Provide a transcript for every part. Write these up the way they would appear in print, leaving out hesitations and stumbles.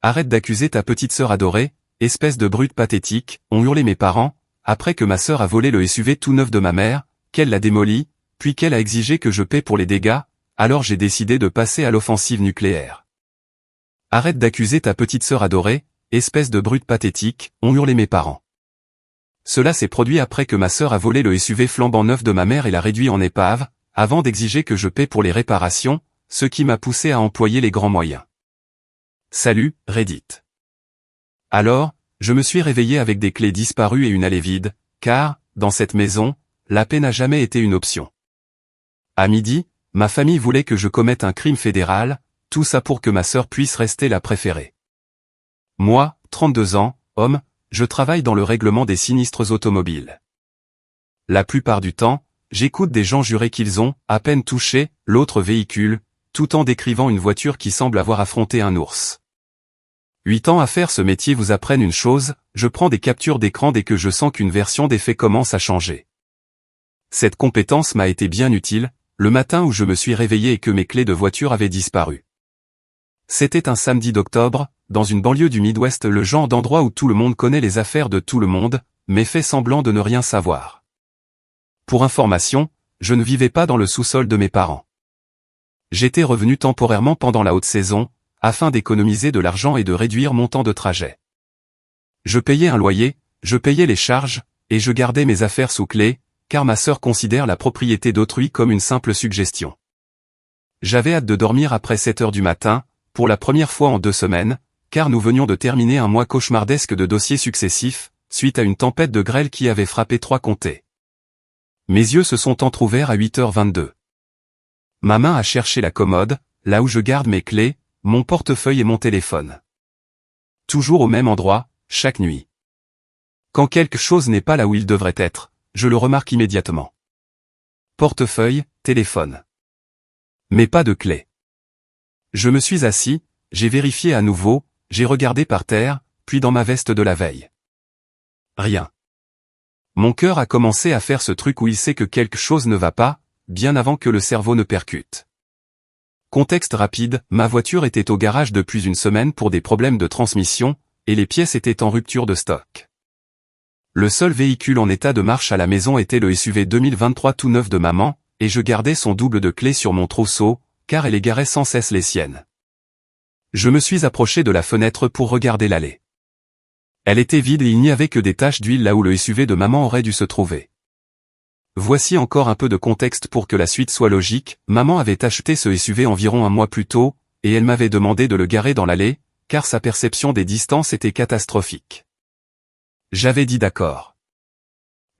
Arrête d'accuser ta petite sœur adorée, espèce de brute pathétique, ont hurlé mes parents, après que ma sœur a volé le SUV tout neuf de ma mère, qu'elle l'a démoli, puis qu'elle a exigé que je paie pour les dégâts, alors j'ai décidé de passer à l'offensive nucléaire. Arrête d'accuser ta petite sœur adorée, espèce de brute pathétique, ont hurlé mes parents. Cela s'est produit après que ma sœur a volé le SUV flambant neuf de ma mère et l'a réduit en épave, avant d'exiger que je paie pour les réparations, ce qui m'a poussé à employer les grands moyens. Salut, Reddit. Alors, je me suis réveillé avec des clés disparues et une allée vide, car, dans cette maison, la paix n'a jamais été une option. À midi, ma famille voulait que je commette un crime fédéral, tout ça pour que ma sœur puisse rester la préférée. Moi, 32 ans, homme, je travaille dans le règlement des sinistres automobiles. La plupart du temps, j'écoute des gens jurer qu'ils ont, à peine touché, l'autre véhicule, tout en décrivant une voiture qui semble avoir affronté un ours. 8 ans à faire ce métier vous apprennent une chose, je prends des captures d'écran dès que je sens qu'une version des faits commence à changer. Cette compétence m'a été bien utile, le matin où je me suis réveillé et que mes clés de voiture avaient disparu. C'était un samedi d'octobre, dans une banlieue du Midwest, le genre d'endroit où tout le monde connaît les affaires de tout le monde, mais fait semblant de ne rien savoir. Pour information, je ne vivais pas dans le sous-sol de mes parents. J'étais revenu temporairement pendant la haute saison, afin d'économiser de l'argent et de réduire mon temps de trajet. Je payais un loyer, je payais les charges, et je gardais mes affaires sous clé, car ma sœur considère la propriété d'autrui comme une simple suggestion. J'avais hâte de dormir après 7 heures du matin, pour la première fois en 2 semaines, car nous venions de terminer un mois cauchemardesque de dossiers successifs, suite à une tempête de grêle qui avait frappé 3 comtés. Mes yeux se sont entr'ouverts à 8h22. Ma main a cherché la commode, là où je garde mes clés, mon portefeuille et mon téléphone. Toujours au même endroit, chaque nuit. Quand quelque chose n'est pas là où il devrait être, je le remarque immédiatement. Portefeuille, téléphone. Mais pas de clé. Je me suis assis, j'ai vérifié à nouveau, j'ai regardé par terre, puis dans ma veste de la veille. Rien. Mon cœur a commencé à faire ce truc où il sait que quelque chose ne va pas, bien avant que le cerveau ne percute. Contexte rapide, ma voiture était au garage depuis une semaine pour des problèmes de transmission, et les pièces étaient en rupture de stock. Le seul véhicule en état de marche à la maison était le SUV 2023 tout neuf de maman, et je gardais son double de clés sur mon trousseau, car elle égarait sans cesse les siennes. Je me suis approché de la fenêtre pour regarder l'allée. Elle était vide et il n'y avait que des taches d'huile là où le SUV de maman aurait dû se trouver. Voici encore un peu de contexte pour que la suite soit logique, maman avait acheté ce SUV environ un mois plus tôt, et elle m'avait demandé de le garer dans l'allée, car sa perception des distances était catastrophique. J'avais dit d'accord.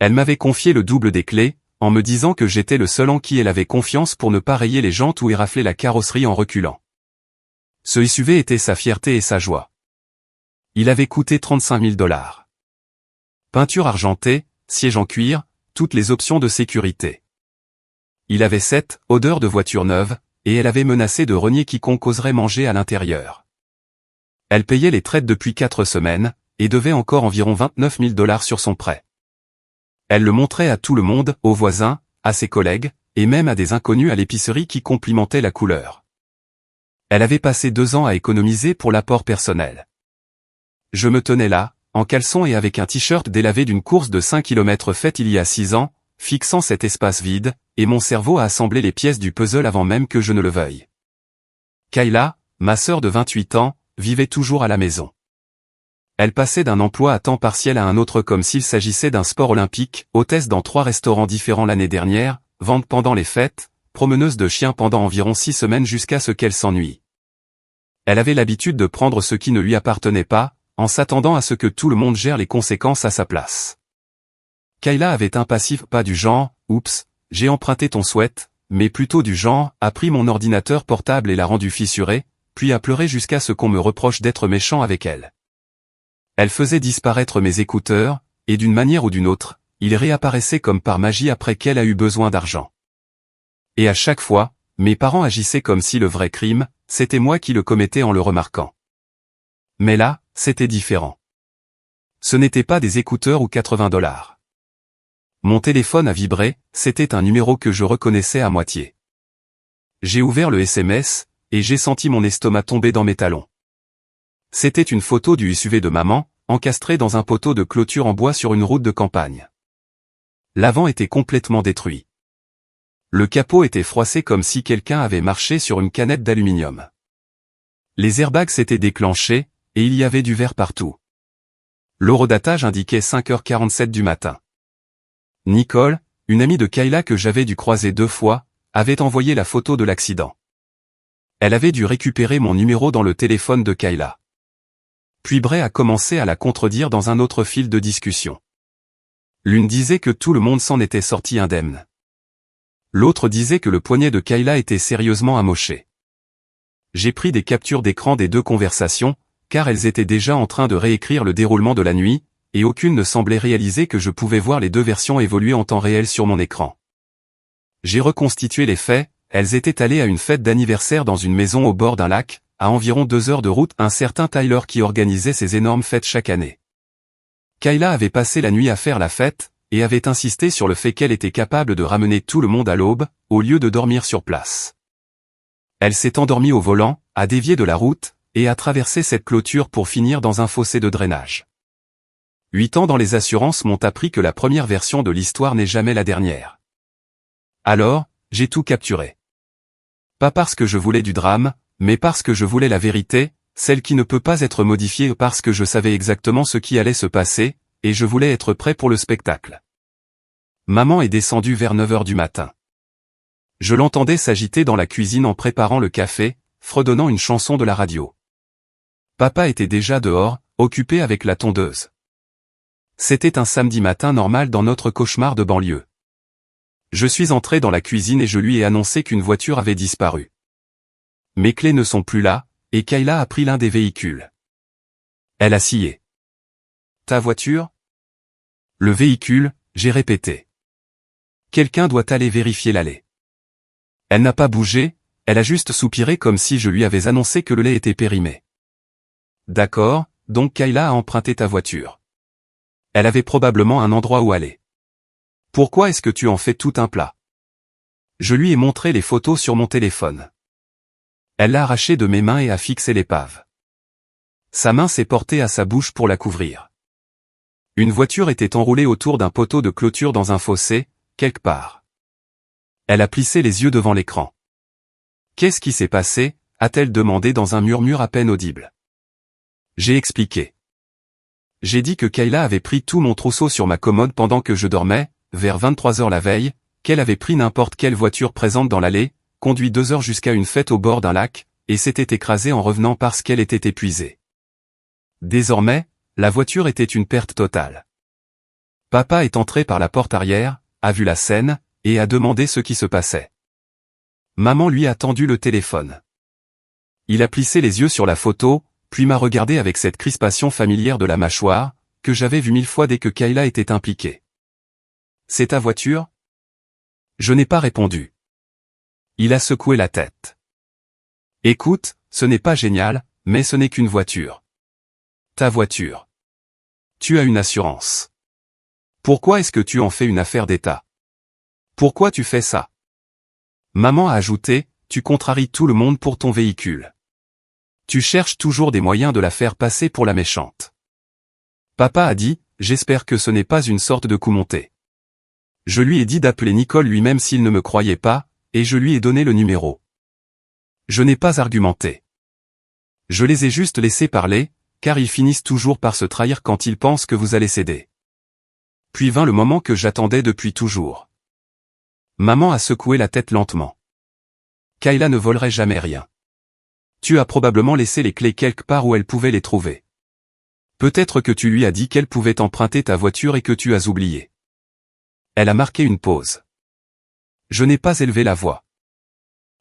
Elle m'avait confié le double des clés, en me disant que j'étais le seul en qui elle avait confiance pour ne pas rayer les jantes ou érafler la carrosserie en reculant. Ce SUV était sa fierté et sa joie. Il avait coûté 35 000 $. Peinture argentée, siège en cuir, toutes les options de sécurité. Il avait 7 odeurs de voiture neuve, et elle avait menacé de renier quiconque oserait manger à l'intérieur. Elle payait les traites depuis 4 semaines, et devait encore environ 29 000 $ sur son prêt. Elle le montrait à tout le monde, aux voisins, à ses collègues, et même à des inconnus à l'épicerie qui complimentaient la couleur. Elle avait passé 2 ans à économiser pour l'apport personnel. Je me tenais là, en caleçon et avec un t-shirt délavé d'une course de 5 km faite il y a 6 ans, fixant cet espace vide, et mon cerveau a assemblé les pièces du puzzle avant même que je ne le veuille. Kayla, ma sœur de 28 ans, vivait toujours à la maison. Elle passait d'un emploi à temps partiel à un autre comme s'il s'agissait d'un sport olympique, hôtesse dans 3 restaurants différents l'année dernière, vente pendant les fêtes, promeneuse de chiens pendant environ 6 semaines jusqu'à ce qu'elle s'ennuie. Elle avait l'habitude de prendre ce qui ne lui appartenait pas, en s'attendant à ce que tout le monde gère les conséquences à sa place. Kayla avait un passif pas du genre « Oups, j'ai emprunté ton sweat », mais plutôt du genre « a pris mon ordinateur portable et l'a rendu fissuré », puis a pleuré jusqu'à ce qu'on me reproche d'être méchant avec elle. Elle faisait disparaître mes écouteurs, et d'une manière ou d'une autre, ils réapparaissaient comme par magie après qu'elle a eu besoin d'argent. Et à chaque fois, mes parents agissaient comme si le vrai crime, c'était moi qui le commettais en le remarquant. Mais là, c'était différent. Ce n'était pas des écouteurs ou 80 $. Mon téléphone a vibré, c'était un numéro que je reconnaissais à moitié. J'ai ouvert le SMS, et j'ai senti mon estomac tomber dans mes talons. C'était une photo du SUV de maman, encastré dans un poteau de clôture en bois sur une route de campagne. L'avant était complètement détruit. Le capot était froissé comme si quelqu'un avait marché sur une canette d'aluminium. Les airbags s'étaient déclenchés, et il y avait du verre partout. L'horodatage indiquait 5h47 du matin. Nicole, une amie de Kayla que j'avais dû croiser 2 fois, avait envoyé la photo de l'accident. Elle avait dû récupérer mon numéro dans le téléphone de Kayla. Puis Bray a commencé à la contredire dans un autre fil de discussion. L'une disait que tout le monde s'en était sorti indemne. L'autre disait que le poignet de Kayla était sérieusement amoché. J'ai pris des captures d'écran des 2 conversations, car elles étaient déjà en train de réécrire le déroulement de la nuit, et aucune ne semblait réaliser que je pouvais voir les 2 versions évoluer en temps réel sur mon écran. J'ai reconstitué les faits, elles étaient allées à une fête d'anniversaire dans une maison au bord d'un lac, à environ 2 heures de route, un certain Tyler qui organisait ces énormes fêtes chaque année. Kayla avait passé la nuit à faire la fête, et avait insisté sur le fait qu'elle était capable de ramener tout le monde à l'aube, au lieu de dormir sur place. Elle s'est endormie au volant, a dévié de la route, et a traversé cette clôture pour finir dans un fossé de drainage. 8 ans dans les assurances m'ont appris que la première version de l'histoire n'est jamais la dernière. Alors, j'ai tout capturé. Pas parce que je voulais du drame, mais parce que je voulais la vérité, celle qui ne peut pas être modifiée, parce que je savais exactement ce qui allait se passer, et je voulais être prêt pour le spectacle. Maman est descendue vers 9h du matin. Je l'entendais s'agiter dans la cuisine en préparant le café, fredonnant une chanson de la radio. Papa était déjà dehors, occupé avec la tondeuse. C'était un samedi matin normal dans notre cauchemar de banlieue. Je suis entré dans la cuisine et je lui ai annoncé qu'une voiture avait disparu. Mes clés ne sont plus là, et Kayla a pris l'un des véhicules. Elle a scié. Ta voiture? Le véhicule, j'ai répété. Quelqu'un doit aller vérifier l'allée. Elle n'a pas bougé, elle a juste soupiré comme si je lui avais annoncé que le lait était périmé. D'accord, donc Kayla a emprunté ta voiture. Elle avait probablement un endroit où aller. Pourquoi est-ce que tu en fais tout un plat? Je lui ai montré les photos sur mon téléphone. Elle l'a arraché de mes mains et a fixé l'épave. Sa main s'est portée à sa bouche pour la couvrir. Une voiture était enroulée autour d'un poteau de clôture dans un fossé, quelque part. Elle a plissé les yeux devant l'écran. Qu'est-ce qui s'est passé? A-t-elle demandé dans un murmure à peine audible. J'ai expliqué. J'ai dit que Kayla avait pris tout mon trousseau sur ma commode pendant que je dormais, vers 23h la veille, qu'elle avait pris n'importe quelle voiture présente dans l'allée, conduit 2 heures jusqu'à une fête au bord d'un lac, et s'était écrasée en revenant parce qu'elle était épuisée. Désormais, la voiture était une perte totale. Papa est entré par la porte arrière, a vu la scène, et a demandé ce qui se passait. Maman lui a tendu le téléphone. Il a plissé les yeux sur la photo, puis m'a regardé avec cette crispation familière de la mâchoire, que j'avais vue 1000 fois dès que Kayla était impliquée. C'est ta voiture? Je n'ai pas répondu. Il a secoué la tête. Écoute, ce n'est pas génial, mais ce n'est qu'une voiture. Ta voiture. Tu as une assurance. Pourquoi est-ce que tu en fais une affaire d'État? Pourquoi tu fais ça? Maman a ajouté, tu contraries tout le monde pour ton véhicule. Tu cherches toujours des moyens de la faire passer pour la méchante. Papa a dit, j'espère que ce n'est pas une sorte de coup monté. Je lui ai dit d'appeler Nicole lui-même s'il ne me croyait pas, et je lui ai donné le numéro. Je n'ai pas argumenté. Je les ai juste laissés parler, car ils finissent toujours par se trahir quand ils pensent que vous allez céder. Puis vint le moment que j'attendais depuis toujours. Maman a secoué la tête lentement. Kayla ne volerait jamais rien. Tu as probablement laissé les clés quelque part où elle pouvait les trouver. Peut-être que tu lui as dit qu'elle pouvait emprunter ta voiture et que tu as oublié. Elle a marqué une pause. Je n'ai pas élevé la voix.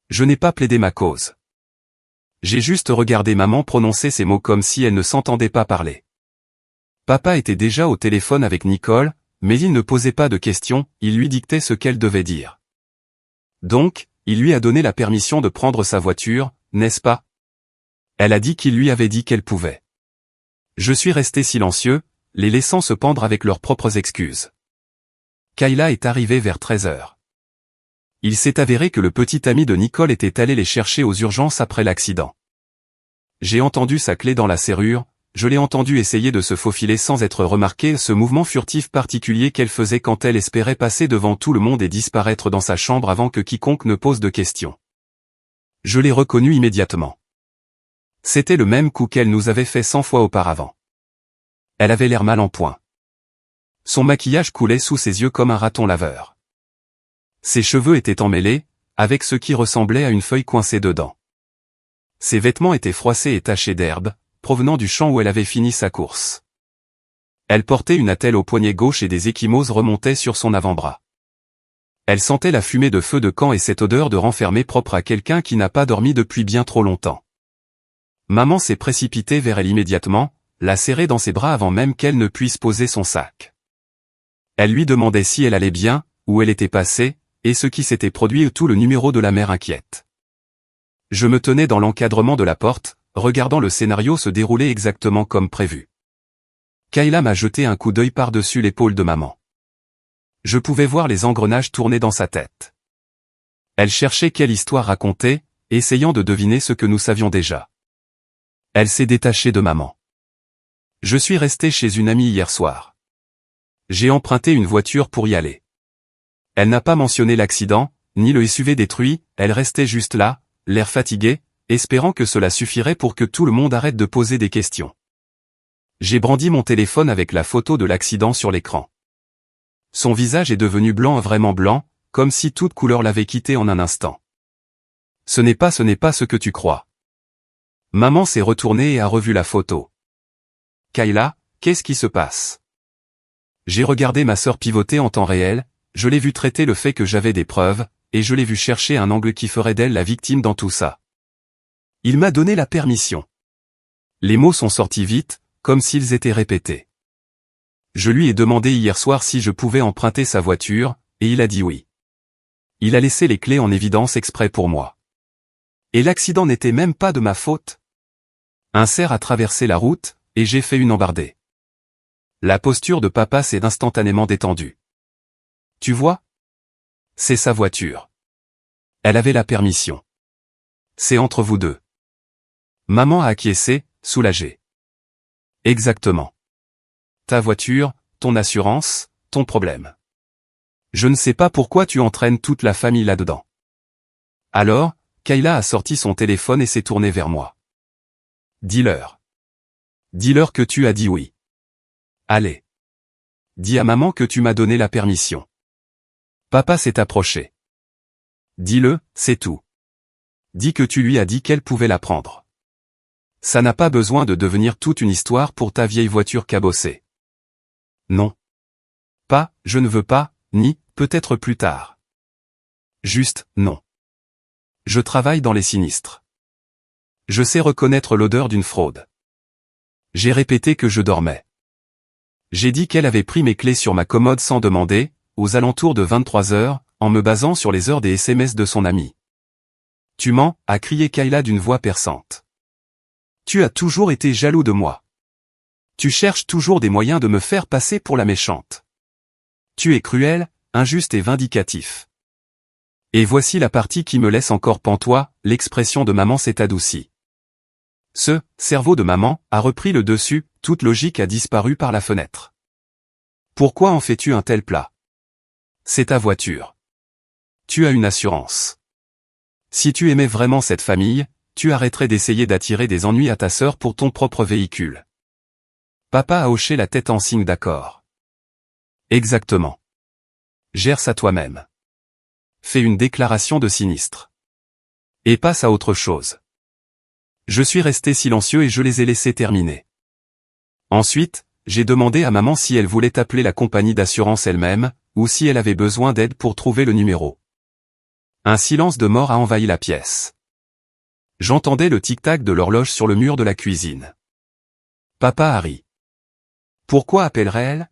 Je n'ai pas plaidé ma cause. J'ai juste regardé maman prononcer ces mots comme si elle ne s'entendait pas parler. Papa était déjà au téléphone avec Nicole, mais il ne posait pas de questions, il lui dictait ce qu'elle devait dire. Donc, il lui a donné la permission de prendre sa voiture, n'est-ce pas? Elle a dit qu'il lui avait dit qu'elle pouvait. Je suis resté silencieux, les laissant se pendre avec leurs propres excuses. Kayla est arrivée vers 13h. Il s'est avéré que le petit ami de Nicole était allé les chercher aux urgences après l'accident. J'ai entendu sa clé dans la serrure, je l'ai entendu essayer de se faufiler sans être remarqué, ce mouvement furtif particulier qu'elle faisait quand elle espérait passer devant tout le monde et disparaître dans sa chambre avant que quiconque ne pose de questions. Je l'ai reconnu immédiatement. C'était le même coup qu'elle nous avait fait 100 fois auparavant. Elle avait l'air mal en point. Son maquillage coulait sous ses yeux comme un raton laveur. Ses cheveux étaient emmêlés, avec ce qui ressemblait à une feuille coincée dedans. Ses vêtements étaient froissés et tachés d'herbe, provenant du champ où elle avait fini sa course. Elle portait une attelle au poignet gauche et des ecchymoses remontaient sur son avant-bras. Elle sentait la fumée de feu de camp et cette odeur de renfermé propre à quelqu'un qui n'a pas dormi depuis bien trop longtemps. Maman s'est précipitée vers elle immédiatement, la serrée dans ses bras avant même qu'elle ne puisse poser son sac. Elle lui demandait si elle allait bien, où elle était passée, et ce qui s'était produit ou tout le numéro de la mère inquiète. Je me tenais dans l'encadrement de la porte, regardant le scénario se dérouler exactement comme prévu. Kayla m'a jeté un coup d'œil par-dessus l'épaule de maman. Je pouvais voir les engrenages tourner dans sa tête. Elle cherchait quelle histoire raconter, essayant de deviner ce que nous savions déjà. Elle s'est détachée de maman. Je suis resté chez une amie hier soir. J'ai emprunté une voiture pour y aller. Elle n'a pas mentionné l'accident, ni le SUV détruit, elle restait juste là, l'air fatigué, espérant que cela suffirait pour que tout le monde arrête de poser des questions. J'ai brandi mon téléphone avec la photo de l'accident sur l'écran. Son visage est devenu blanc, vraiment blanc, comme si toute couleur l'avait quitté en un instant. Ce n'est pas ce que tu crois. Maman s'est retournée et a revu la photo. Kayla, qu'est-ce qui se passe? J'ai regardé ma sœur pivoter en temps réel, je l'ai vu traiter le fait que j'avais des preuves, et je l'ai vu chercher un angle qui ferait d'elle la victime dans tout ça. Il m'a donné la permission. Les mots sont sortis vite, comme s'ils étaient répétés. Je lui ai demandé hier soir si je pouvais emprunter sa voiture, et il a dit oui. Il a laissé les clés en évidence exprès pour moi. Et l'accident n'était même pas de ma faute. Un cerf a traversé la route, et j'ai fait une embardée. La posture de papa s'est instantanément détendue. Tu vois? C'est sa voiture. Elle avait la permission. C'est entre vous deux. Maman a acquiescé, soulagée. Exactement. Ta voiture, ton assurance, ton problème. Je ne sais pas pourquoi tu entraînes toute la famille là-dedans. Alors, Kayla a sorti son téléphone et s'est tournée vers moi. Dis-leur. Dis-leur que tu as dit oui. Allez. Dis à maman que tu m'as donné la permission. Papa s'est approché. Dis-le, c'est tout. Dis que tu lui as dit qu'elle pouvait la prendre. Ça n'a pas besoin de devenir toute une histoire pour ta vieille voiture cabossée. Non. Pas, je ne veux pas, ni, peut-être plus tard. Juste, non. Je travaille dans les sinistres. Je sais reconnaître l'odeur d'une fraude. J'ai répété que je dormais. J'ai dit qu'elle avait pris mes clés sur ma commode sans demander, aux alentours de 23 heures, en me basant sur les heures des SMS de son ami. Tu mens, a crié Kayla d'une voix perçante. Tu as toujours été jaloux de moi. Tu cherches toujours des moyens de me faire passer pour la méchante. Tu es cruel, injuste et vindicatif. Et voici la partie qui me laisse encore pantois, l'expression de maman s'est adoucie. Ce cerveau de maman a repris le dessus, toute logique a disparu par la fenêtre. Pourquoi en fais-tu un tel plat? C'est ta voiture. Tu as une assurance. Si tu aimais vraiment cette famille, tu arrêterais d'essayer d'attirer des ennuis à ta sœur pour ton propre véhicule. Papa a hoché la tête en signe d'accord. Exactement. Gère ça toi-même. Fais une déclaration de sinistre. Et passe à autre chose. Je suis resté silencieux et je les ai laissés terminer. Ensuite, j'ai demandé à maman si elle voulait appeler la compagnie d'assurance elle-même, ou si elle avait besoin d'aide pour trouver le numéro. Un silence de mort a envahi la pièce. J'entendais le tic-tac de l'horloge sur le mur de la cuisine. Papa a ri. Pourquoi appellerait-elle?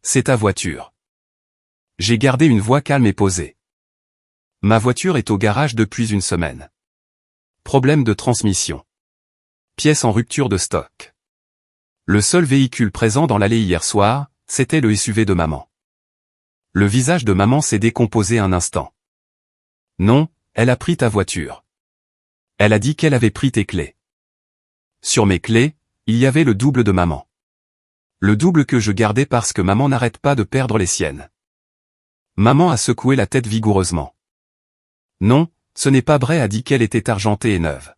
C'est ta voiture. J'ai gardé une voix calme et posée. Ma voiture est au garage depuis une semaine. Problème de transmission. Pièce en rupture de stock. Le seul véhicule présent dans l'allée hier soir, c'était le SUV de maman. Le visage de maman s'est décomposé un instant. Non, elle a pris ta voiture. Elle a dit qu'elle avait pris tes clés. Sur mes clés, il y avait le double de maman. Le double que je gardais parce que maman n'arrête pas de perdre les siennes. Maman a secoué la tête vigoureusement. Non, ce n'est pas vrai, a dit qu'elle était argentée et neuve.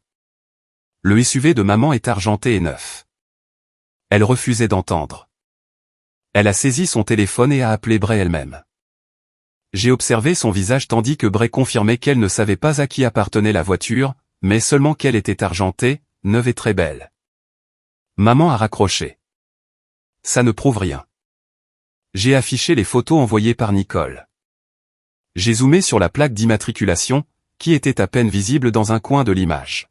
Le SUV de maman est argenté et neuf. Elle refusait d'entendre. Elle a saisi son téléphone et a appelé Bray elle-même. J'ai observé son visage tandis que Bray confirmait qu'elle ne savait pas à qui appartenait la voiture, mais seulement qu'elle était argentée, neuve et très belle. Maman a raccroché. Ça ne prouve rien. J'ai affiché les photos envoyées par Nicole. J'ai zoomé sur la plaque d'immatriculation, qui était à peine visible dans un coin de l'image.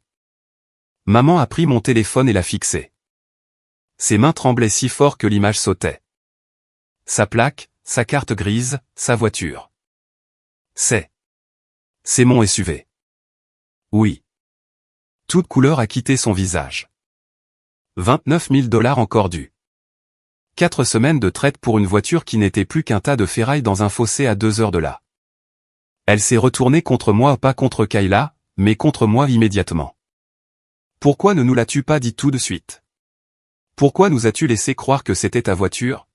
Maman a pris mon téléphone et l'a fixé. Ses mains tremblaient si fort que l'image sautait. Sa plaque, sa carte grise, sa voiture. C'est mon SUV. Oui. Toute couleur a quitté son visage. 29 000 $ encore dus. 4 semaines de traite pour une voiture qui n'était plus qu'un tas de ferraille dans un fossé à 2 heures de là. Elle s'est retournée contre moi, pas contre Kayla, mais contre moi immédiatement. Pourquoi ne nous l'as-tu pas dit tout de suite? Pourquoi nous as-tu laissé croire que c'était ta voiture?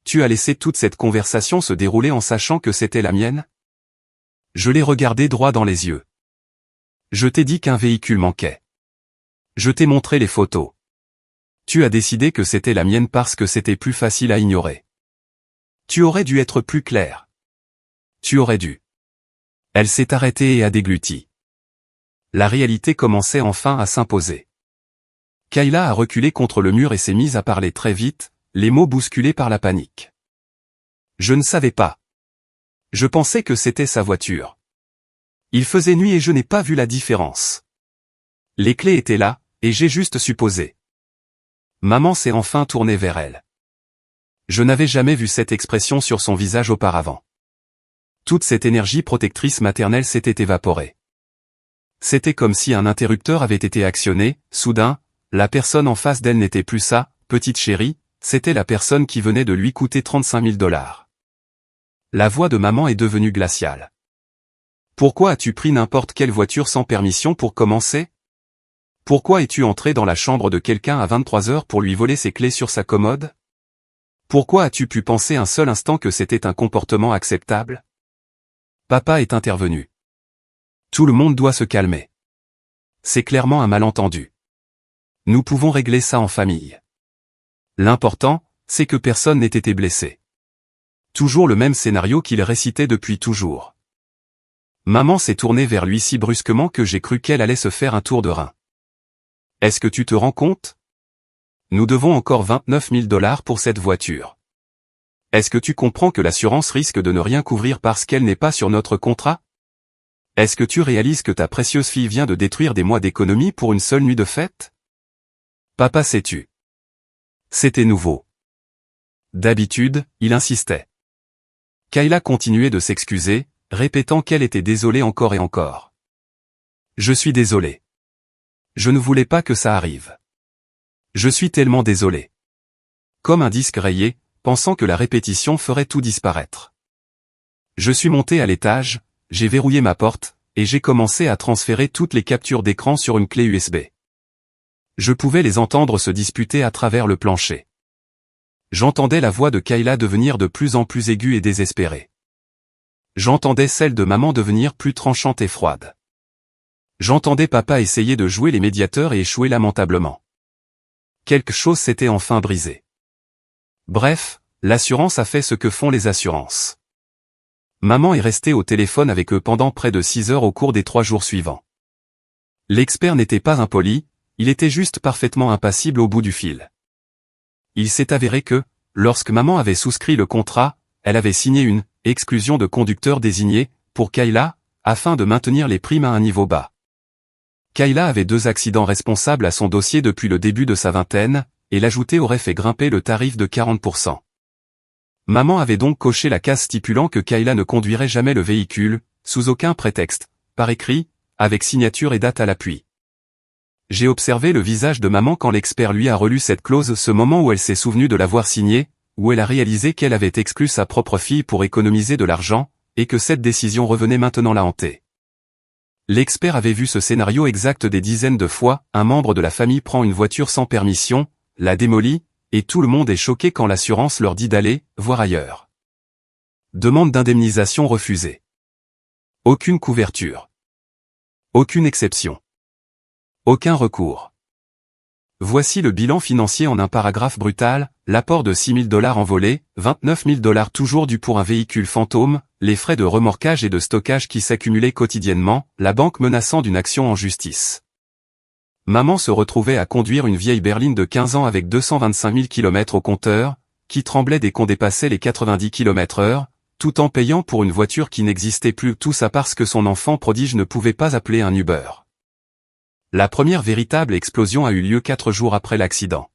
Tu as laissé toute cette conversation se dérouler en sachant que c'était la mienne? Je l'ai regardé droit dans les yeux. Je t'ai dit qu'un véhicule manquait. Je t'ai montré les photos. Tu as décidé que c'était la mienne parce que c'était plus facile à ignorer. Tu aurais dû être plus clair. Tu aurais dû. Elle s'est arrêtée et a dégluti. La réalité commençait enfin à s'imposer. Kayla a reculé contre le mur et s'est mise à parler très vite, les mots bousculés par la panique. Je ne savais pas. Je pensais que c'était sa voiture. Il faisait nuit et je n'ai pas vu la différence. Les clés étaient là, et j'ai juste supposé. Maman s'est enfin tournée vers elle. Je n'avais jamais vu cette expression sur son visage auparavant. Toute cette énergie protectrice maternelle s'était évaporée. C'était comme si un interrupteur avait été actionné, soudain, la personne en face d'elle n'était plus sa petite chérie, c'était la personne qui venait de lui coûter 35 000 $. La voix de maman est devenue glaciale. Pourquoi as-tu pris n'importe quelle voiture sans permission pour commencer? Pourquoi es-tu entré dans la chambre de quelqu'un à 23 heures pour lui voler ses clés sur sa commode? Pourquoi as-tu pu penser un seul instant que c'était un comportement acceptable? Papa est intervenu. Tout le monde doit se calmer. C'est clairement un malentendu. Nous pouvons régler ça en famille. L'important, c'est que personne n'ait été blessé. Toujours le même scénario qu'il récitait depuis toujours. Maman s'est tournée vers lui si brusquement que j'ai cru qu'elle allait se faire un tour de rein. Est-ce que tu te rends compte? Nous devons encore 29 000 $ pour cette voiture. Est-ce que tu comprends que l'assurance risque de ne rien couvrir parce qu'elle n'est pas sur notre contrat? Est-ce que tu réalises que ta précieuse fille vient de détruire des mois d'économie pour une seule nuit de fête? Papa s'est tu. C'était nouveau. D'habitude, il insistait. Kayla continuait de s'excuser, répétant qu'elle était désolée encore et encore. Je suis désolé. Je ne voulais pas que ça arrive. Je suis tellement désolé. Comme un disque rayé, pensant que la répétition ferait tout disparaître. Je suis monté à l'étage, j'ai verrouillé ma porte, et j'ai commencé à transférer toutes les captures d'écran sur une clé USB. Je pouvais les entendre se disputer à travers le plancher. J'entendais la voix de Kayla devenir de plus en plus aiguë et désespérée. J'entendais celle de maman devenir plus tranchante et froide. J'entendais papa essayer de jouer les médiateurs et échouer lamentablement. Quelque chose s'était enfin brisé. Bref, l'assurance a fait ce que font les assurances. Maman est restée au téléphone avec eux pendant près de 6 heures au cours des 3 jours suivants. L'expert n'était pas impoli, il était juste parfaitement impassible au bout du fil. Il s'est avéré que, lorsque maman avait souscrit le contrat, elle avait signé une « exclusion de conducteur désigné » pour Kayla, afin de maintenir les primes à un niveau bas. Kayla avait 2 accidents responsables à son dossier depuis le début de sa vingtaine, et l'ajouter aurait fait grimper le tarif de 40%. Maman avait donc coché la case stipulant que Kayla ne conduirait jamais le véhicule, sous aucun prétexte, par écrit, avec signature et date à l'appui. J'ai observé le visage de maman quand l'expert lui a relu cette clause, ce moment où elle s'est souvenue de l'avoir signée, où elle a réalisé qu'elle avait exclu sa propre fille pour économiser de l'argent, et que cette décision revenait maintenant la hanter. L'expert avait vu ce scénario exact des dizaines de fois, un membre de la famille prend une voiture sans permission, la démolit, et tout le monde est choqué quand l'assurance leur dit d'aller voir ailleurs. Demande d'indemnisation refusée. Aucune couverture. Aucune exception. Aucun recours. Voici le bilan financier en un paragraphe brutal, l'apport de 6 000 $ envolé, 29 000 $ toujours dû pour un véhicule fantôme, les frais de remorquage et de stockage qui s'accumulaient quotidiennement, la banque menaçant d'une action en justice. Maman se retrouvait à conduire une vieille berline de 15 ans avec 225 000 km au compteur, qui tremblait dès qu'on dépassait les 90 km/h, tout en payant pour une voiture qui n'existait plus, tout ça parce que son enfant prodige ne pouvait pas appeler un Uber. La première véritable explosion a eu lieu 4 jours après l'accident.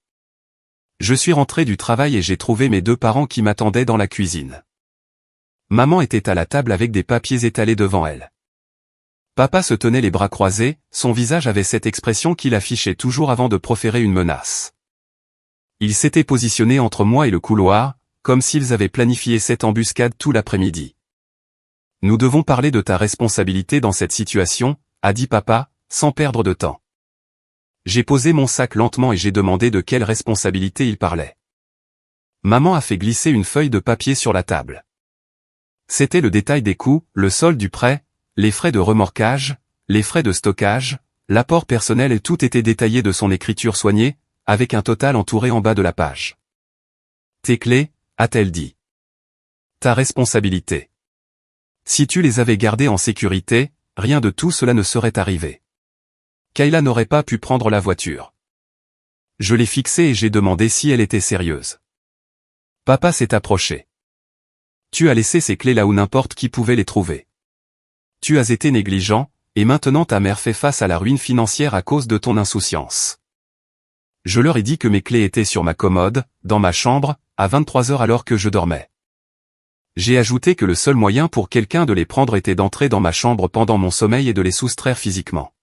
Je suis rentré du travail et j'ai trouvé mes 2 parents qui m'attendaient dans la cuisine. Maman était à la table avec des papiers étalés devant elle. Papa se tenait les bras croisés, son visage avait cette expression qu'il affichait toujours avant de proférer une menace. Ils s'étaient positionnés entre moi et le couloir, comme s'ils avaient planifié cette embuscade tout l'après-midi. « Nous devons parler de ta responsabilité dans cette situation », a dit papa, sans perdre de temps. J'ai posé mon sac lentement et j'ai demandé de quelle responsabilité il parlait. Maman a fait glisser une feuille de papier sur la table. C'était le détail des coûts, le solde du prêt, les frais de remorquage, les frais de stockage, l'apport personnel et tout était détaillé de son écriture soignée, avec un total entouré en bas de la page. « Tes clés, a-t-elle dit. Ta responsabilité. Si tu les avais gardées en sécurité, rien de tout cela ne serait arrivé. Kayla n'aurait pas pu prendre la voiture. Je l'ai fixée et j'ai demandé si elle était sérieuse. Papa s'est approché. Tu as laissé ces clés là où n'importe qui pouvait les trouver. Tu as été négligent, et maintenant ta mère fait face à la ruine financière à cause de ton insouciance. Je leur ai dit que mes clés étaient sur ma commode, dans ma chambre, à 23 h alors que je dormais. J'ai ajouté que le seul moyen pour quelqu'un de les prendre était d'entrer dans ma chambre pendant mon sommeil et de les soustraire physiquement.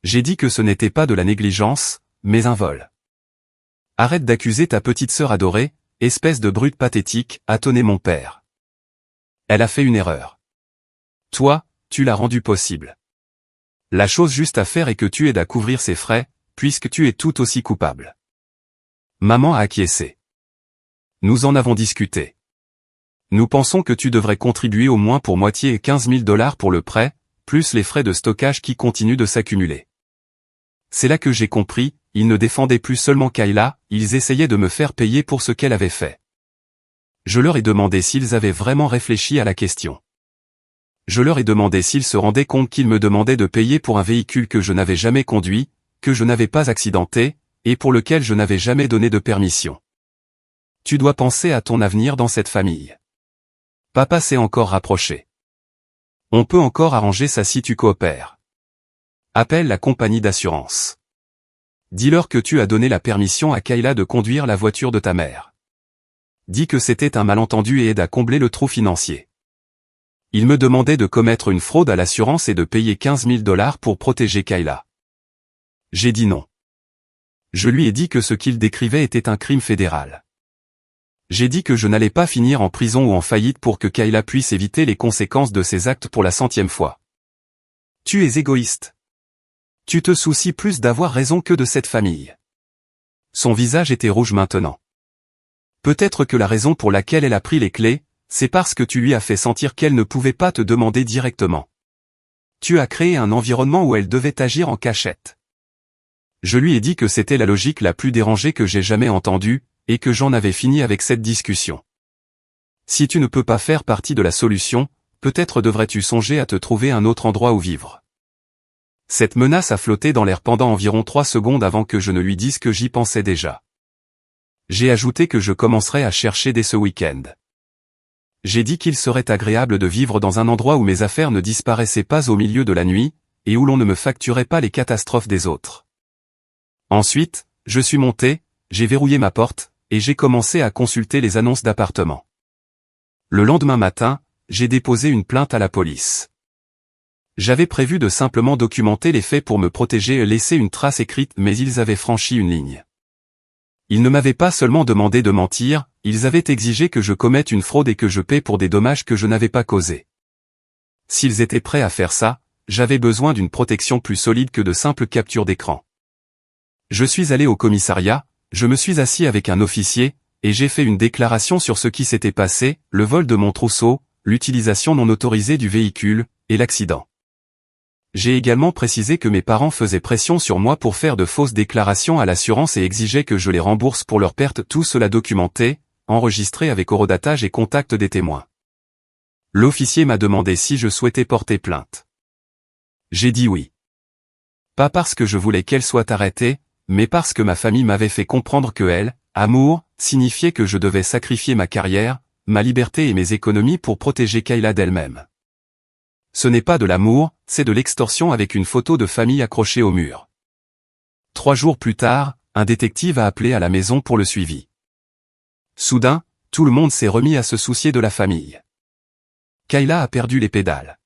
J'ai dit que ce n'était pas de la négligence, mais un vol. Arrête d'accuser ta petite sœur adorée, espèce de brute pathétique, a tonné mon père. Elle a fait une erreur. Toi, tu l'as rendue possible. La chose juste à faire est que tu aides à couvrir ses frais, puisque tu es tout aussi coupable. Maman a acquiescé. Nous en avons discuté. Nous pensons que tu devrais contribuer au moins pour moitié et 15 000 $ pour le prêt, plus les frais de stockage qui continuent de s'accumuler. C'est là que j'ai compris, ils ne défendaient plus seulement Kayla, ils essayaient de me faire payer pour ce qu'elle avait fait. Je leur ai demandé s'ils avaient vraiment réfléchi à la question. Je leur ai demandé s'ils se rendaient compte qu'ils me demandaient de payer pour un véhicule que je n'avais jamais conduit, que je n'avais pas accidenté, et pour lequel je n'avais jamais donné de permission. Tu dois penser à ton avenir dans cette famille. Papa s'est encore rapproché. On peut encore arranger ça si tu coopères. Appelle la compagnie d'assurance. Dis-leur que tu as donné la permission à Kayla de conduire la voiture de ta mère. Dis que c'était un malentendu et aide à combler le trou financier. Il me demandait de commettre une fraude à l'assurance et de payer 15 000 $ pour protéger Kayla. J'ai dit non. Je lui ai dit que ce qu'il décrivait était un crime fédéral. J'ai dit que je n'allais pas finir en prison ou en faillite pour que Kayla puisse éviter les conséquences de ses actes pour la 100e fois. Tu es égoïste. Tu te soucies plus d'avoir raison que de cette famille. Son visage était rouge maintenant. Peut-être que la raison pour laquelle elle a pris les clés, c'est parce que tu lui as fait sentir qu'elle ne pouvait pas te demander directement. Tu as créé un environnement où elle devait agir en cachette. Je lui ai dit que c'était la logique la plus dérangée que j'ai jamais entendue, et que j'en avais fini avec cette discussion. Si tu ne peux pas faire partie de la solution, peut-être devrais-tu songer à te trouver un autre endroit où vivre. Cette menace a flotté dans l'air pendant environ 3 secondes avant que je ne lui dise que j'y pensais déjà. J'ai ajouté que je commencerais à chercher dès ce week-end. J'ai dit qu'il serait agréable de vivre dans un endroit où mes affaires ne disparaissaient pas au milieu de la nuit, et où l'on ne me facturait pas les catastrophes des autres. Ensuite, je suis monté, j'ai verrouillé ma porte, et j'ai commencé à consulter les annonces d'appartements. Le lendemain matin, j'ai déposé une plainte à la police. J'avais prévu de simplement documenter les faits pour me protéger et laisser une trace écrite, mais ils avaient franchi une ligne. Ils ne m'avaient pas seulement demandé de mentir, ils avaient exigé que je commette une fraude et que je paie pour des dommages que je n'avais pas causés. S'ils étaient prêts à faire ça, j'avais besoin d'une protection plus solide que de simples captures d'écran. Je suis allé au commissariat, je me suis assis avec un officier, et j'ai fait une déclaration sur ce qui s'était passé, le vol de mon trousseau, l'utilisation non autorisée du véhicule, et l'accident. J'ai également précisé que mes parents faisaient pression sur moi pour faire de fausses déclarations à l'assurance et exigeaient que je les rembourse pour leurs pertes, tout cela documenté, enregistré avec horodatage et contact des témoins. L'officier m'a demandé si je souhaitais porter plainte. J'ai dit oui. Pas parce que je voulais qu'elle soit arrêtée, mais parce que ma famille m'avait fait comprendre que elle, amour, signifiait que je devais sacrifier ma carrière, ma liberté et mes économies pour protéger Kayla d'elle-même. Ce n'est pas de l'amour, c'est de l'extorsion avec une photo de famille accrochée au mur. 3 jours plus tard, un détective a appelé à la maison pour le suivi. Soudain, tout le monde s'est remis à se soucier de la famille. Kayla a perdu les pédales.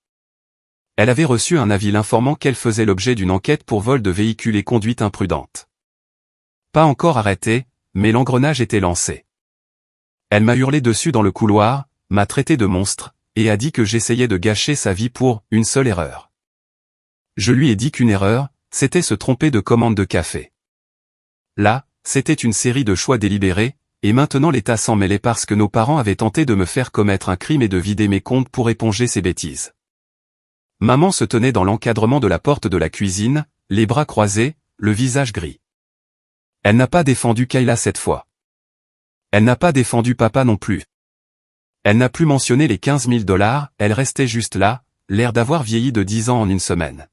Elle avait reçu un avis l'informant qu'elle faisait l'objet d'une enquête pour vol de véhicule et conduite imprudente. Pas encore arrêtée, mais l'engrenage était lancé. Elle m'a hurlé dessus dans le couloir, m'a traité de monstre, et a dit que j'essayais de gâcher sa vie pour une seule erreur. Je lui ai dit qu'une erreur, c'était se tromper de commande de café. Là, c'était une série de choix délibérés, et maintenant l'État s'en mêlait parce que nos parents avaient tenté de me faire commettre un crime et de vider mes comptes pour éponger ces bêtises. Maman se tenait dans l'encadrement de la porte de la cuisine, les bras croisés, le visage gris. Elle n'a pas défendu Kayla cette fois. Elle n'a pas défendu papa non plus. Elle n'a plus mentionné les 15 000 $, elle restait juste là, l'air d'avoir vieilli de 10 ans en une semaine.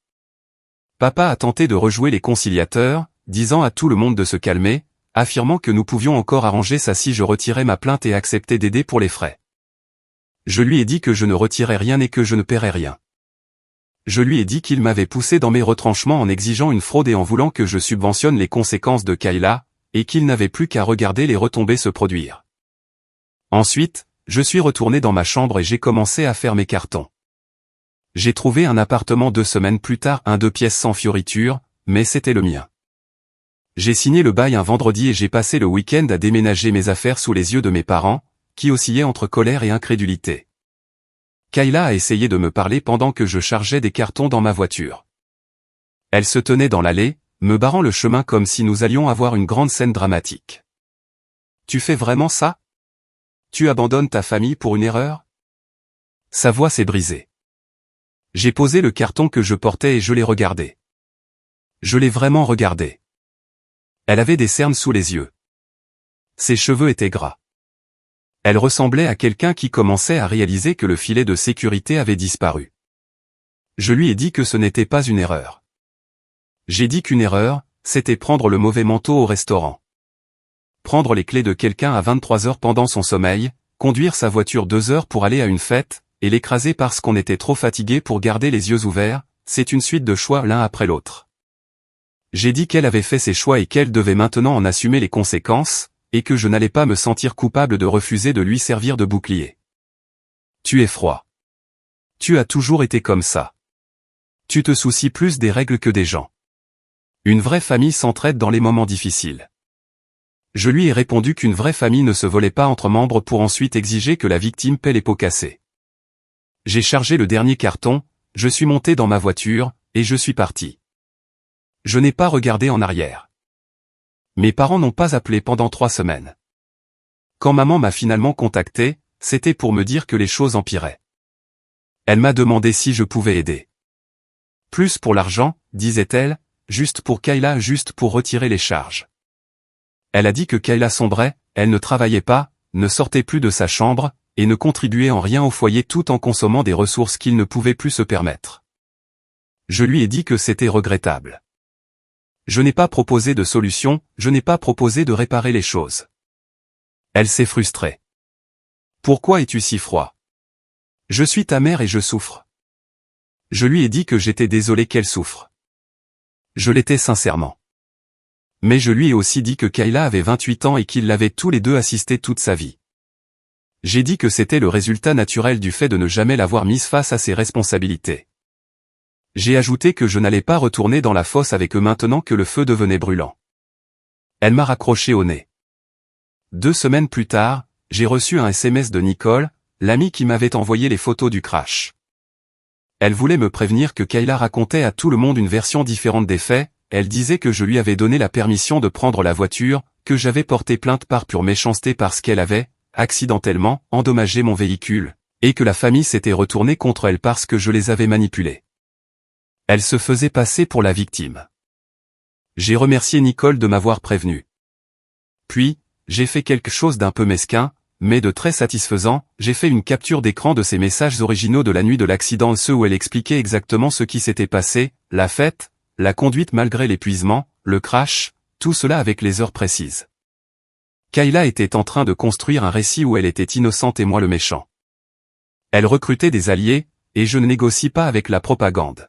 Papa a tenté de rejouer les conciliateurs, disant à tout le monde de se calmer, affirmant que nous pouvions encore arranger ça si je retirais ma plainte et acceptais d'aider pour les frais. Je lui ai dit que je ne retirais rien et que je ne paierais rien. Je lui ai dit qu'il m'avait poussé dans mes retranchements en exigeant une fraude et en voulant que je subventionne les conséquences de Kayla, et qu'il n'avait plus qu'à regarder les retombées se produire. Ensuite, je suis retourné dans ma chambre et j'ai commencé à faire mes cartons. J'ai trouvé un appartement 2 semaines plus tard, un 2 pièces sans fioriture, mais c'était le mien. J'ai signé le bail un vendredi et j'ai passé le week-end à déménager mes affaires sous les yeux de mes parents, qui oscillaient entre colère et incrédulité. Kayla a essayé de me parler pendant que je chargeais des cartons dans ma voiture. Elle se tenait dans l'allée, me barrant le chemin comme si nous allions avoir une grande scène dramatique. « Tu fais vraiment ça ? Tu abandonnes ta famille pour une erreur ?» Sa voix s'est brisée. J'ai posé le carton que je portais et je l'ai regardé. Je l'ai vraiment regardé. Elle avait des cernes sous les yeux. Ses cheveux étaient gras. Elle ressemblait à quelqu'un qui commençait à réaliser que le filet de sécurité avait disparu. Je lui ai dit que ce n'était pas une erreur. J'ai dit qu'une erreur, c'était prendre le mauvais manteau au restaurant. Prendre les clés de quelqu'un à 23 heures pendant son sommeil, conduire sa voiture 2 heures pour aller à une fête, et l'écraser parce qu'on était trop fatigué pour garder les yeux ouverts, c'est une suite de choix l'un après l'autre. J'ai dit qu'elle avait fait ses choix et qu'elle devait maintenant en assumer les conséquences, et que je n'allais pas me sentir coupable de refuser de lui servir de bouclier. Tu es froid. Tu as toujours été comme ça. Tu te soucies plus des règles que des gens. Une vraie famille s'entraide dans les moments difficiles. Je lui ai répondu qu'une vraie famille ne se volait pas entre membres pour ensuite exiger que la victime paie les pots cassés. J'ai chargé le dernier carton, je suis monté dans ma voiture, et je suis parti. Je n'ai pas regardé en arrière. Mes parents n'ont pas appelé pendant 3 semaines. Quand maman m'a finalement contacté, c'était pour me dire que les choses empiraient. Elle m'a demandé si je pouvais aider. Plus pour l'argent, disait-elle, juste pour Kayla, juste pour retirer les charges. Elle a dit que Kayla sombrait, elle ne travaillait pas, ne sortait plus de sa chambre, et ne contribuait en rien au foyer tout en consommant des ressources qu'il ne pouvait plus se permettre. Je lui ai dit que c'était regrettable. Je n'ai pas proposé de solution, je n'ai pas proposé de réparer les choses. Elle s'est frustrée. Pourquoi es-tu si froid? Je suis ta mère et je souffre. Je lui ai dit que j'étais désolé qu'elle souffre. Je l'étais sincèrement. Mais je lui ai aussi dit que Kayla avait 28 ans et qu'ils l'avaient tous les deux assisté toute sa vie. J'ai dit que c'était le résultat naturel du fait de ne jamais l'avoir mise face à ses responsabilités. J'ai ajouté que je n'allais pas retourner dans la fosse avec eux maintenant que le feu devenait brûlant. Elle m'a raccroché au nez. 2 semaines plus tard, j'ai reçu un SMS de Nicole, l'amie qui m'avait envoyé les photos du crash. Elle voulait me prévenir que Kayla racontait à tout le monde une version différente des faits. Elle disait que je lui avais donné la permission de prendre la voiture, que j'avais porté plainte par pure méchanceté parce qu'elle avait, accidentellement, endommagé mon véhicule, et que la famille s'était retournée contre elle parce que je les avais manipulés. Elle se faisait passer pour la victime. J'ai remercié Nicole de m'avoir prévenu. Puis, j'ai fait quelque chose d'un peu mesquin, mais de très satisfaisant, j'ai fait une capture d'écran de ces messages originaux de la nuit de l'accident, ceux où elle expliquait exactement ce qui s'était passé, la fête, la conduite malgré l'épuisement, le crash, tout cela avec les heures précises. Kayla était en train de construire un récit où elle était innocente et moi le méchant. Elle recrutait des alliés, et je ne négocie pas avec la propagande.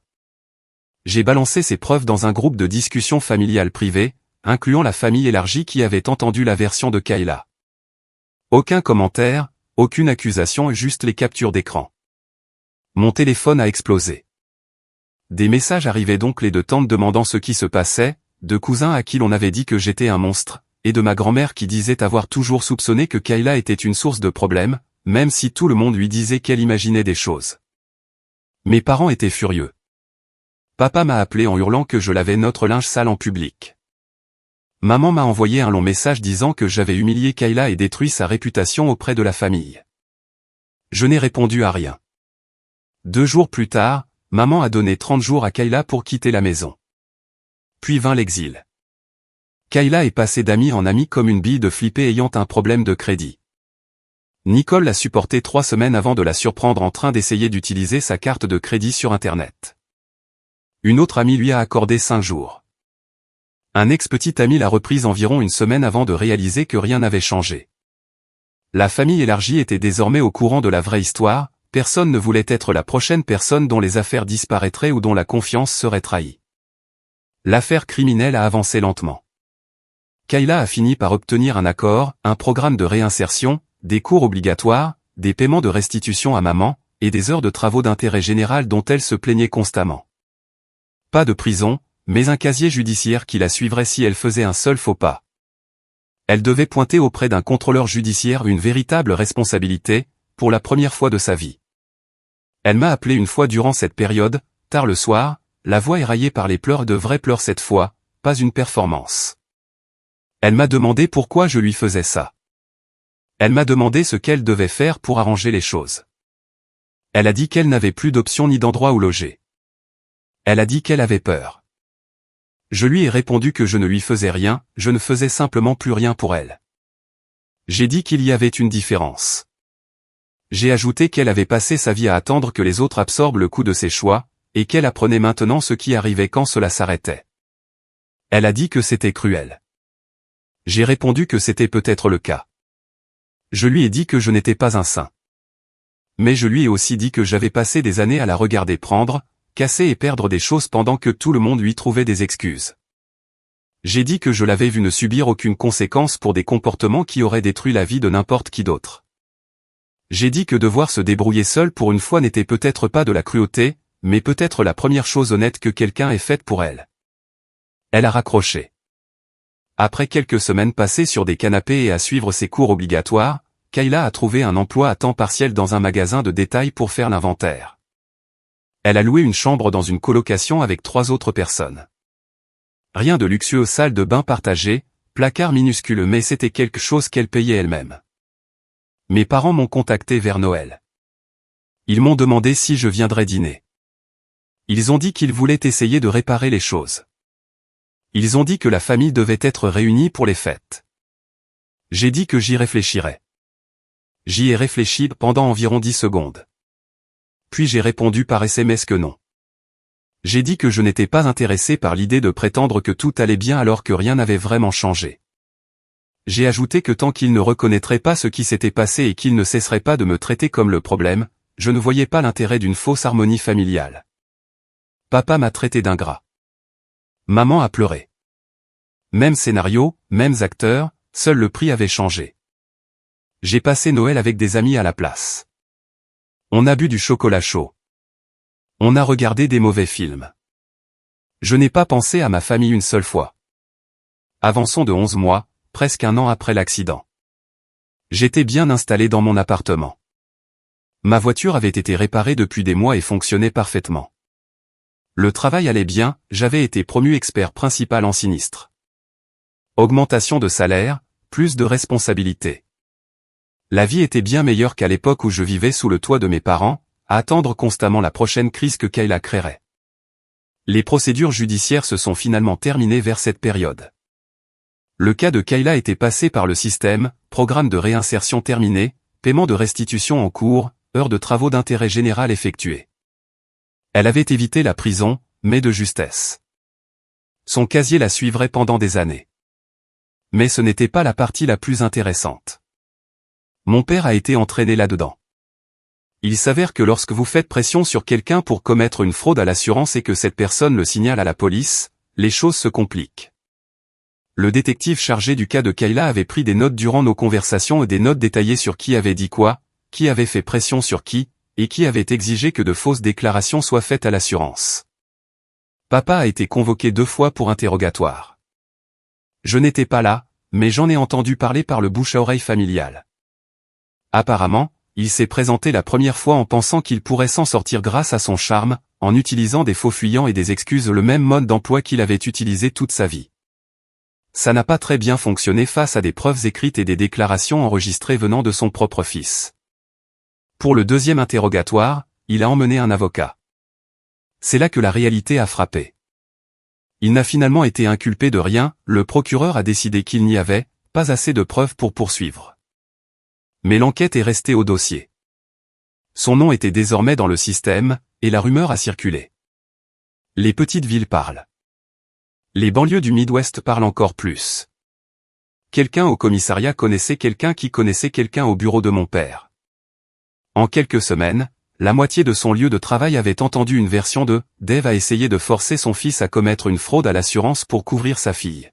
J'ai balancé ces preuves dans un groupe de discussion familiale privée, incluant la famille élargie qui avait entendu la version de Kayla. Aucun commentaire, aucune accusation, juste les captures d'écran. Mon téléphone a explosé. Des messages arrivaient donc les de tantes demandant ce qui se passait, de cousins à qui l'on avait dit que j'étais un monstre, et de ma grand-mère qui disait avoir toujours soupçonné que Kayla était une source de problèmes, même si tout le monde lui disait qu'elle imaginait des choses. Mes parents étaient furieux. Papa m'a appelé en hurlant que je lavais notre linge sale en public. Maman m'a envoyé un long message disant que j'avais humilié Kayla et détruit sa réputation auprès de la famille. Je n'ai répondu à rien. 2 jours plus tard, maman a donné 30 jours à Kayla pour quitter la maison. Puis vint l'exil. Kayla est passée d'amie en amie comme une bille de flippée ayant un problème de crédit. Nicole l'a supporté 3 semaines avant de la surprendre en train d'essayer d'utiliser sa carte de crédit sur Internet. Une autre amie lui a accordé 5 jours. Un ex-petit ami l'a reprise environ une semaine avant de réaliser que rien n'avait changé. La famille élargie était désormais au courant de la vraie histoire, personne ne voulait être la prochaine personne dont les affaires disparaîtraient ou dont la confiance serait trahie. L'affaire criminelle a avancé lentement. Kayla a fini par obtenir un accord, un programme de réinsertion, des cours obligatoires, des paiements de restitution à maman, et des heures de travaux d'intérêt général dont elle se plaignait constamment. Pas de prison, mais un casier judiciaire qui la suivrait si elle faisait un seul faux pas. Elle devait pointer auprès d'un contrôleur judiciaire une véritable responsabilité, pour la première fois de sa vie. Elle m'a appelé une fois durant cette période, tard le soir, la voix éraillée par les pleurs, de vrais pleurs cette fois, pas une performance. Elle m'a demandé pourquoi je lui faisais ça. Elle m'a demandé ce qu'elle devait faire pour arranger les choses. Elle a dit qu'elle n'avait plus d'option ni d'endroit où loger. Elle a dit qu'elle avait peur. Je lui ai répondu que je ne lui faisais rien, je ne faisais simplement plus rien pour elle. J'ai dit qu'il y avait une différence. J'ai ajouté qu'elle avait passé sa vie à attendre que les autres absorbent le coup de ses choix, et qu'elle apprenait maintenant ce qui arrivait quand cela s'arrêtait. Elle a dit que c'était cruel. J'ai répondu que c'était peut-être le cas. Je lui ai dit que je n'étais pas un saint. Mais je lui ai aussi dit que j'avais passé des années à la regarder prendre, casser et perdre des choses pendant que tout le monde lui trouvait des excuses. J'ai dit que je l'avais vue ne subir aucune conséquence pour des comportements qui auraient détruit la vie de n'importe qui d'autre. J'ai dit que devoir se débrouiller seul pour une fois n'était peut-être pas de la cruauté, mais peut-être la première chose honnête que quelqu'un ait faite pour elle. Elle a raccroché. Après quelques semaines passées sur des canapés et à suivre ses cours obligatoires, Kayla a trouvé un emploi à temps partiel dans un magasin de détail pour faire l'inventaire. Elle a loué une chambre dans une colocation avec 3 autres personnes. Rien de luxueux, salle de bain partagée, placard minuscule, mais c'était quelque chose qu'elle payait elle-même. Mes parents m'ont contacté vers Noël. Ils m'ont demandé si je viendrais dîner. Ils ont dit qu'ils voulaient essayer de réparer les choses. Ils ont dit que la famille devait être réunie pour les fêtes. J'ai dit que j'y réfléchirais. J'y ai réfléchi pendant environ 10 secondes. Puis j'ai répondu par SMS que non. J'ai dit que je n'étais pas intéressé par l'idée de prétendre que tout allait bien alors que rien n'avait vraiment changé. J'ai ajouté que tant qu'il ne reconnaîtrait pas ce qui s'était passé et qu'il ne cesserait pas de me traiter comme le problème, je ne voyais pas l'intérêt d'une fausse harmonie familiale. Papa m'a traité d'ingrat. Maman a pleuré. Même scénario, mêmes acteurs, seul le prix avait changé. J'ai passé Noël avec des amis à la place. On a bu du chocolat chaud. On a regardé des mauvais films. Je n'ai pas pensé à ma famille une seule fois. Avançons de 11 mois, presque un an après l'accident. J'étais bien installé dans mon appartement. Ma voiture avait été réparée depuis des mois et fonctionnait parfaitement. Le travail allait bien, j'avais été promu expert principal en sinistre. Augmentation de salaire, plus de responsabilités. La vie était bien meilleure qu'à l'époque où je vivais sous le toit de mes parents, à attendre constamment la prochaine crise que Kayla créerait. Les procédures judiciaires se sont finalement terminées vers cette période. Le cas de Kayla était passé par le système, programme de réinsertion terminé, paiement de restitution en cours, heures de travaux d'intérêt général effectués. Elle avait évité la prison, mais de justesse. Son casier la suivrait pendant des années. Mais ce n'était pas la partie la plus intéressante. Mon père a été entraîné là-dedans. Il s'avère que lorsque vous faites pression sur quelqu'un pour commettre une fraude à l'assurance et que cette personne le signale à la police, les choses se compliquent. Le détective chargé du cas de Kayla avait pris des notes durant nos conversations et des notes détaillées sur qui avait dit quoi, qui avait fait pression sur qui, et qui avait exigé que de fausses déclarations soient faites à l'assurance. Papa a été convoqué 2 fois pour interrogatoire. Je n'étais pas là, mais j'en ai entendu parler par le bouche à oreille familial. Apparemment, il s'est présenté la première fois en pensant qu'il pourrait s'en sortir grâce à son charme, en utilisant des faux fuyants et des excuses, le même mode d'emploi qu'il avait utilisé toute sa vie. Ça n'a pas très bien fonctionné face à des preuves écrites et des déclarations enregistrées venant de son propre fils. Pour le 2e interrogatoire, il a emmené un avocat. C'est là que la réalité a frappé. Il n'a finalement été inculpé de rien, le procureur a décidé qu'il n'y avait pas assez de preuves pour poursuivre. Mais l'enquête est restée au dossier. Son nom était désormais dans le système, et la rumeur a circulé. Les petites villes parlent. Les banlieues du Midwest parlent encore plus. Quelqu'un au commissariat connaissait quelqu'un qui connaissait quelqu'un au bureau de mon père. En quelques semaines, la moitié de son lieu de travail avait entendu une version de « Dave a essayé de forcer son fils à commettre une fraude à l'assurance pour couvrir sa fille ».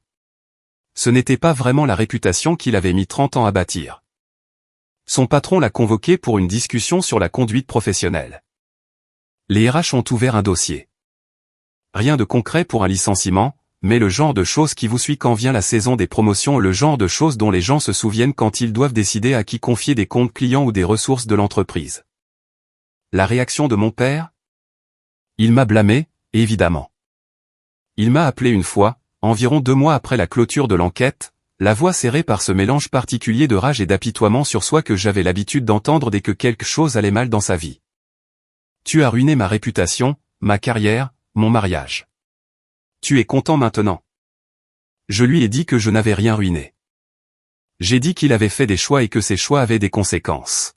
Ce n'était pas vraiment la réputation qu'il avait mis 30 ans à bâtir. Son patron l'a convoqué pour une discussion sur la conduite professionnelle. Les RH ont ouvert un dossier. Rien de concret pour un licenciement, mais le genre de choses qui vous suit quand vient la saison des promotions, le genre de choses dont les gens se souviennent quand ils doivent décider à qui confier des comptes clients ou des ressources de l'entreprise. La réaction de mon père? Il m'a blâmé, évidemment. Il m'a appelé une fois, environ 2 mois après la clôture de l'enquête, la voix serrée par ce mélange particulier de rage et d'apitoiement sur soi que j'avais l'habitude d'entendre dès que quelque chose allait mal dans sa vie. Tu as ruiné ma réputation, ma carrière, mon mariage. Tu es content maintenant? Je lui ai dit que je n'avais rien ruiné. J'ai dit qu'il avait fait des choix et que ces choix avaient des conséquences.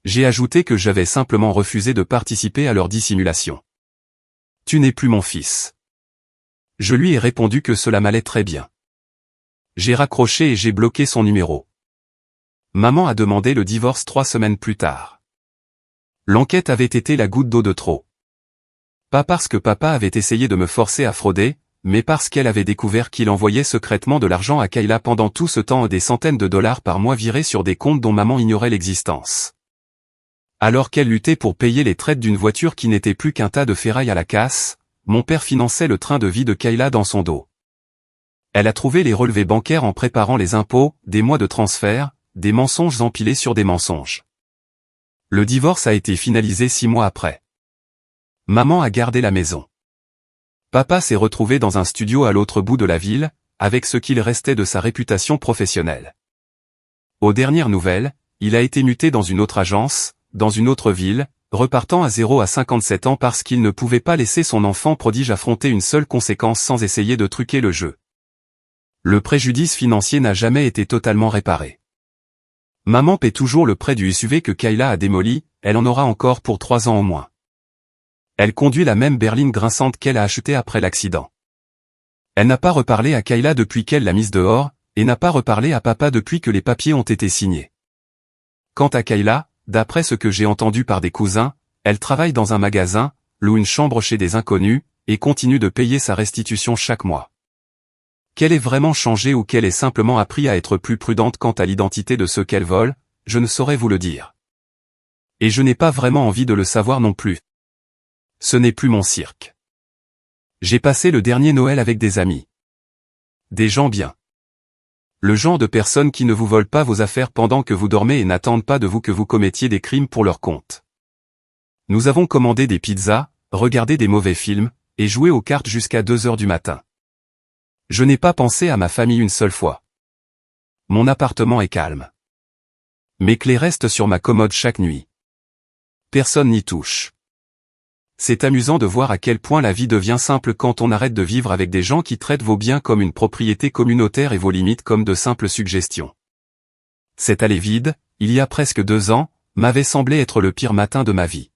J'ai ajouté que j'avais simplement refusé de participer à leur dissimulation. Tu n'es plus mon fils. Je lui ai répondu que cela m'allait très bien. J'ai raccroché et j'ai bloqué son numéro. Maman a demandé le divorce 3 semaines plus tard. L'enquête avait été la goutte d'eau de trop. Pas parce que papa avait essayé de me forcer à frauder, mais parce qu'elle avait découvert qu'il envoyait secrètement de l'argent à Kayla pendant tout ce temps, des centaines de dollars par mois virés sur des comptes dont maman ignorait l'existence. Alors qu'elle luttait pour payer les traites d'une voiture qui n'était plus qu'un tas de ferraille à la casse, mon père finançait le train de vie de Kayla dans son dos. Elle a trouvé les relevés bancaires en préparant les impôts, des mois de transfert, des mensonges empilés sur des mensonges. Le divorce a été finalisé 6 mois après. Maman a gardé la maison. Papa s'est retrouvé dans un studio à l'autre bout de la ville, avec ce qu'il restait de sa réputation professionnelle. Aux dernières nouvelles, il a été muté dans une autre agence, dans une autre ville, repartant à 0 à 57 ans parce qu'il ne pouvait pas laisser son enfant prodige affronter une seule conséquence sans essayer de truquer le jeu. Le préjudice financier n'a jamais été totalement réparé. Maman paie toujours le prêt du SUV que Kayla a démoli, elle en aura encore pour 3 ans au moins. Elle conduit la même berline grinçante qu'elle a achetée après l'accident. Elle n'a pas reparlé à Kayla depuis qu'elle l'a mise dehors, et n'a pas reparlé à papa depuis que les papiers ont été signés. Quant à Kayla, d'après ce que j'ai entendu par des cousins, elle travaille dans un magasin, loue une chambre chez des inconnus, et continue de payer sa restitution chaque mois. Qu'elle ait vraiment changé ou qu'elle ait simplement appris à être plus prudente quant à l'identité de ceux qu'elle vole, je ne saurais vous le dire. Et je n'ai pas vraiment envie de le savoir non plus. Ce n'est plus mon cirque. J'ai passé le dernier Noël avec des amis. Des gens bien. Le genre de personnes qui ne vous volent pas vos affaires pendant que vous dormez et n'attendent pas de vous que vous commettiez des crimes pour leur compte. Nous avons commandé des pizzas, regardé des mauvais films, et joué aux cartes jusqu'à 2 heures du matin. Je n'ai pas pensé à ma famille une seule fois. Mon appartement est calme. Mes clés restent sur ma commode chaque nuit. Personne n'y touche. C'est amusant de voir à quel point la vie devient simple quand on arrête de vivre avec des gens qui traitent vos biens comme une propriété communautaire et vos limites comme de simples suggestions. Cet aller vide, il y a presque 2 ans, m'avait semblé être le pire matin de ma vie.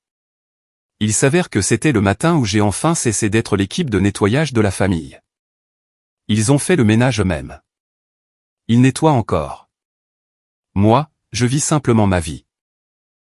Il s'avère que c'était le matin où j'ai enfin cessé d'être l'équipe de nettoyage de la famille. Ils ont fait le ménage eux-mêmes. Ils nettoient encore. Moi, je vis simplement ma vie.